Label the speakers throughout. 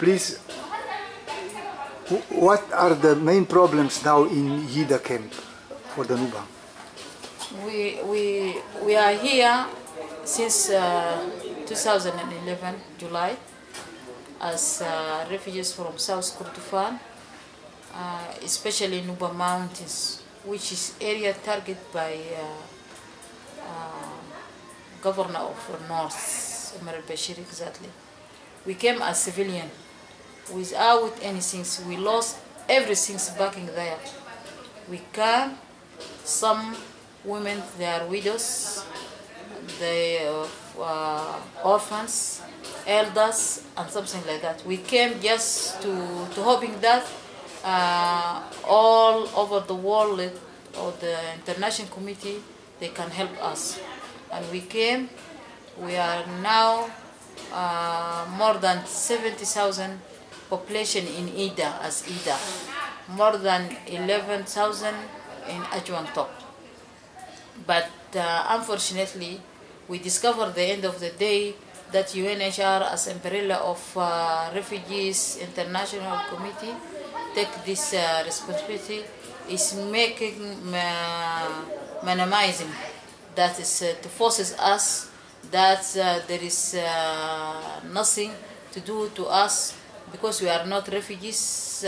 Speaker 1: please, what are the main problems now in Yida camp for the Nuba?
Speaker 2: We are here since 2011 July as refugees from South Kordofan, especially Nuba Mountains, which is area targeted by Governor of North, Umar al-Bashir exactly. We came as civilian without anything. We lost everything back in there. We came, some women, they are widows, they are orphans, elders, and something like that. We came just to hoping that all over the world or the international community, they can help us. And we came, we are now more than 70,000 population in Yida as Yida, more than 11,000 in Ajwan Top. But unfortunately, we discovered at the end of the day that UNHCR as umbrella of refugees international committee take this responsibility is making minimizing, that is to forces us that there is nothing to do to us because we are not refugees,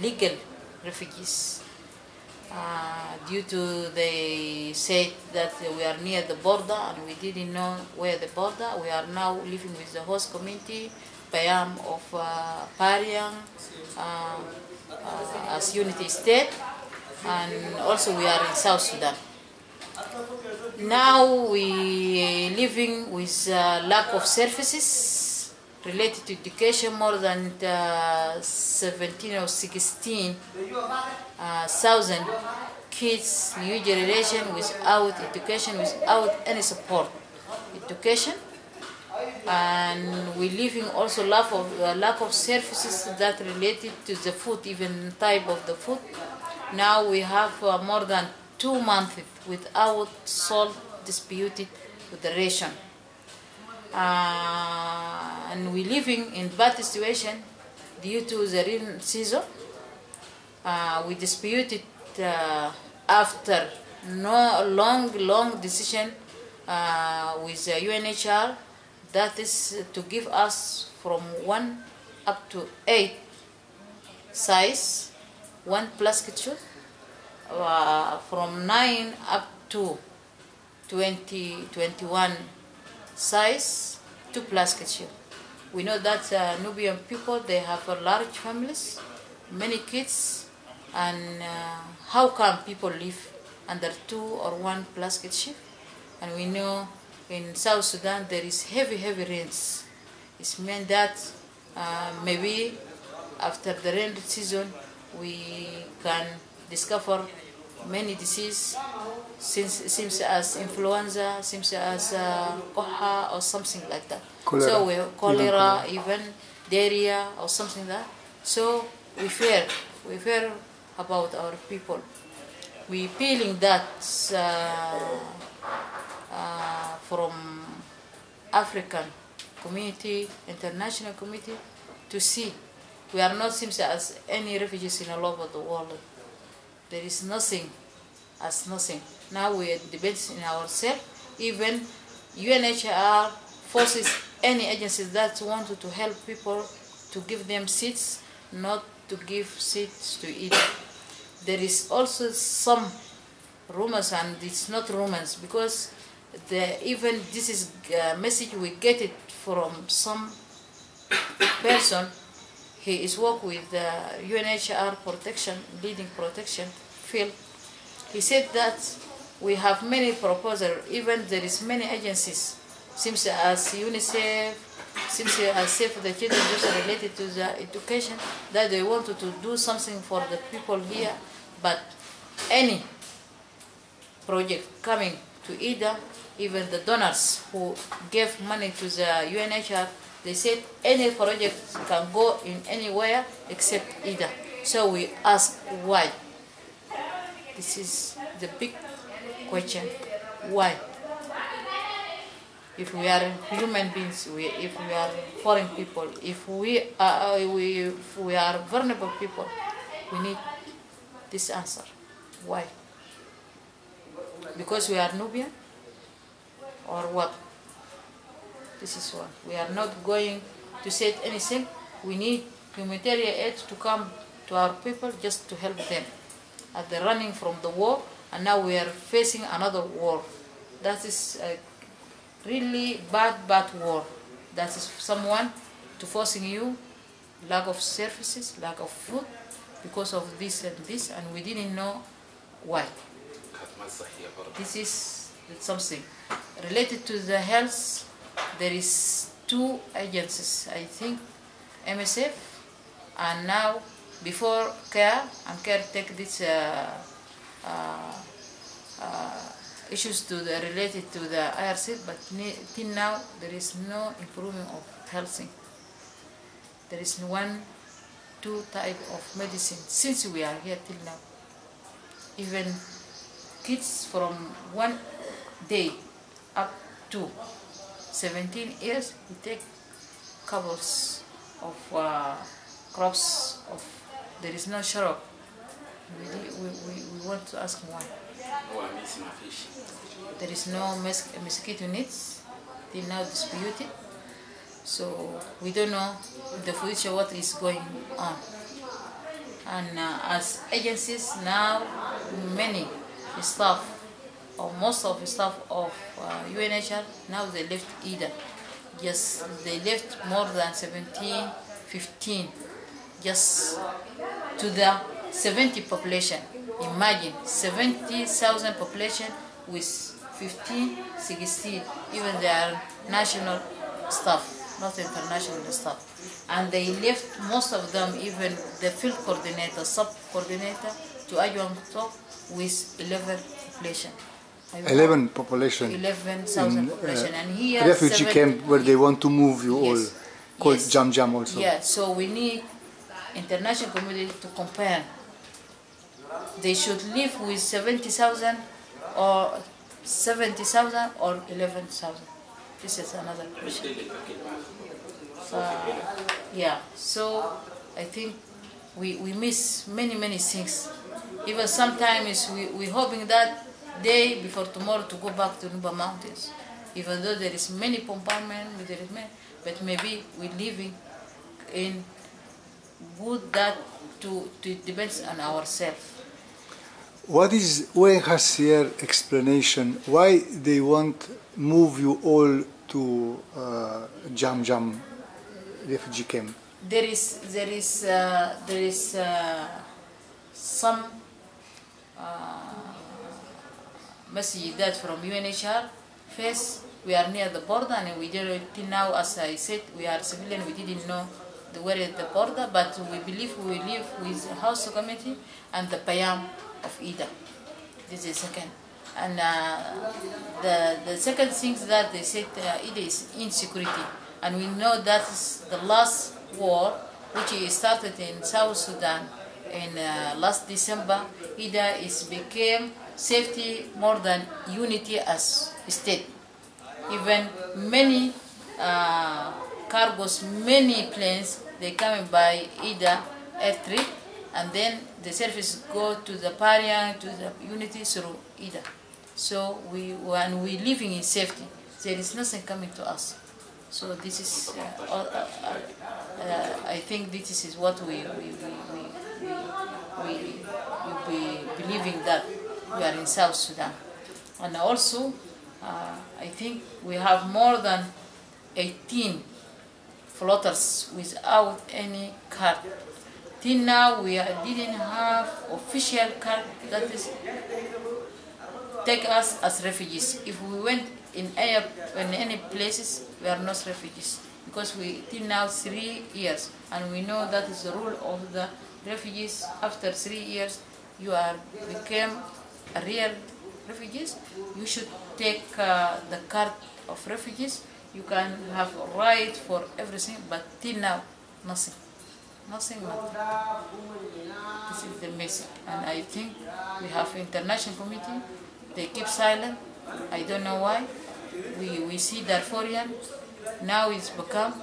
Speaker 2: legal refugees. Due to they said that we are near the border and we didn't know where the border. We are now living with the host community, Payam of Pariang, as unity state, and also we are in South Sudan. Now we living with lack of services related to education. More than 17 or 16 thousand kids, new generation without education, without any support education, and we living also lack of services that related to the food, even type of the food. Now we have more than 2 months without salt disputed with the ration, and we living in bad situation due to the rain season. We disputed after no long decision with the UNHCR, that is to give us from 1 up to 8 size, 1 plastic shoe, from 9 up to 21 size, 2 plastic shoe. We know that Nubian people, they have large families, many kids, and how can people live under 2 or 1 plastic sheet? And we know in South Sudan there is heavy rains. It means that maybe after the rain season we can discover many diseases, seems as influenza, seems as koha or something like that. Cholera. So we have cholera, even diarrhea or something like that. So we fear about our people. We feeling that from African community, international community, to see we are not seems as any refugees in all over the world. There is nothing as nothing. Now we are debating in ourselves. Even UNHCR forces any agencies that wanted to help people to give them seats, not to give seats to eat. There is also some rumors, and it's not rumors, because even this is a message we get it from some person. He is work with the UNHCR protection, leading protection field. He said that we have many proposals, even there is many agencies, seems as UNICEF, seems as Save the Children, those related to the education, that they wanted to do something for the people here, but any project coming to Yida, even the donors who gave money to the UNHCR, they said any project can go in anywhere except Yida. So we ask why. This is the big question. Why? If we are human beings, if we are foreign people, if we are vulnerable people, we need this answer. Why? Because we are Nubian, or what? This is one. We are not going to say anything. We need humanitarian aid to come to our people just to help them. As they're running from the war, and now we are facing another war. That is a really bad war. That is someone to forcing you lack of services, lack of food, because of this and this, and we didn't know why. This is something related to the health. There is 2 agencies, I think, MSF, and now before CARE, and CARE take this issues related to the IRC, but till now there is no improvement of health. There is 1, 2 type of medicine since we are here till now. Even kids from 1 day up to 17 years, we take couples of crops of. There is no syrup. We want to ask why. There is no mosquito nets till now disputed, so we don't know in the future what is going on. And as agencies now, many staff, or most of the staff of UNHCR, now they left Yida. Yes, they left more than 17, 15, just to the 70 population. Imagine 70,000 population with 15, 16, even they are national staff, not international staff. And they left most of them, even the field coordinator, sub-coordinator, to Ajwang top with 11 population.
Speaker 1: 11 population.
Speaker 2: 11,000 population. And here
Speaker 1: refugee camp where they want to move you all, called Jam Jam also.
Speaker 2: Yeah, so we need international community to compare. They should live with 70,000 or 70,000 or 11,000. This is another question. Yeah, so I think we miss many things. Even sometimes we hoping that day before tomorrow to go back to Nuba Mountains. Even though there is many bombardment, but maybe we're living in good that it depends on ourselves.
Speaker 1: What is UNHCR explanation why they want move you all to Jam Jam refugee camp?
Speaker 2: There is some message that from UNHCR. First, we are near the border, and we didn't till now, as I said, we are civilian. We didn't know where is the border, but we believe we live with the house committee and the Payam of Yida. This is second. And the second thing that they said Yida is insecurity. And we know that is the last war, which started in South Sudan in last December. Yida became safety more than unity as state. Even many cargos, many planes, they come by Yida airstrip, and then the service go to the Pariang, to the unity through Yida. So when we living in safety, there is nothing coming to us. So this is, I think this is what we believing that we are in South Sudan. And also, I think we have more than 18 floaters without any card. Till now, we didn't have official card that is take us as refugees. If we went in any places, we are not refugees, because we till now 3 years, and we know that is the rule of the refugees. After 3 years, you became a real refugees. You should take the card of refugees. You can have a right for everything, but till now, nothing. Nothing. This is the message, and I think we have international committee. They keep silent. I don't know why. we see Darfurian, now it's become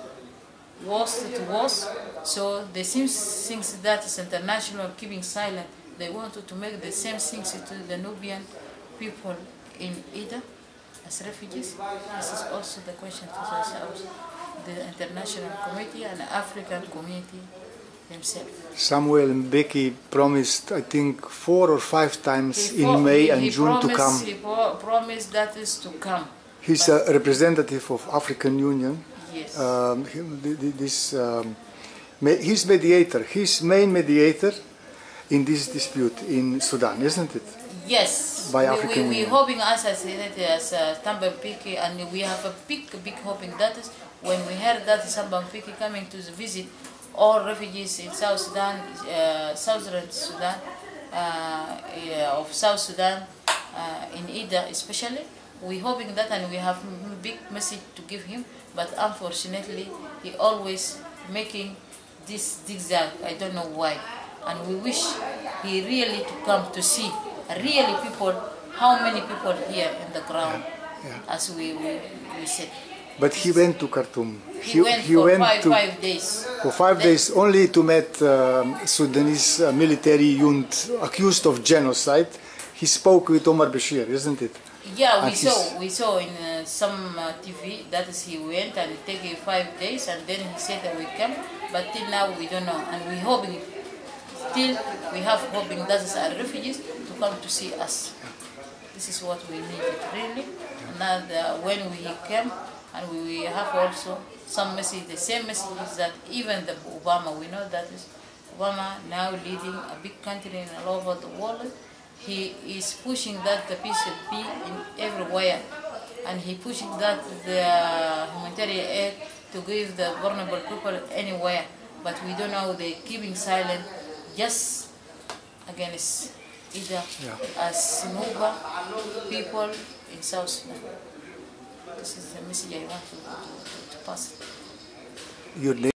Speaker 2: worse to worse. So the same things that is international keeping silent, they wanted to make the same things to the Nubian people in Yida as refugees. This is also the question to ourselves, the international community and the African community themselves.
Speaker 1: Samuel Mbeki promised, I think, 4 or 5 times in May and June to come.
Speaker 2: He promised that is to come.
Speaker 1: He's a representative of African Union.
Speaker 2: Yes.
Speaker 1: He's mediator. He's main mediator in this dispute in Sudan, isn't it?
Speaker 2: Yes.
Speaker 1: By African Union.
Speaker 2: We're hoping, as I said, as Samba Mpeki, and we have a big hoping that is when we heard that Samba Mpeki coming to visit all refugees in South Sudan, Southern Sudan, of South Sudan, in Yida especially. We're hoping that, and we have a big message to give him, but unfortunately he always making this zigzag. I don't know why, and we wish he really to come to see really people, how many people here in the ground, as we said.
Speaker 1: But he went to Khartoum.
Speaker 2: He went for 5 days.
Speaker 1: For 5 days only to meet Sudanese military unit accused of genocide. He spoke with Omar Bashir, isn't it?
Speaker 2: Yeah, we saw in some TV that is he went and take 5 days and then he said that we come, but till now we don't know, and we hoping still we have hoping that is our refugees to come to see us. This is what we need really. Now when we came, and we have also some message, the same message is that even the Obama, we know that is Obama now leading a big country all over the world. He is pushing that the peace will be in everywhere, and he pushing that the humanitarian aid to give the vulnerable people anywhere. But we don't know, they keeping silent just against either as Nuba people in South Sudan. This is the message I want to pass.
Speaker 1: Your name?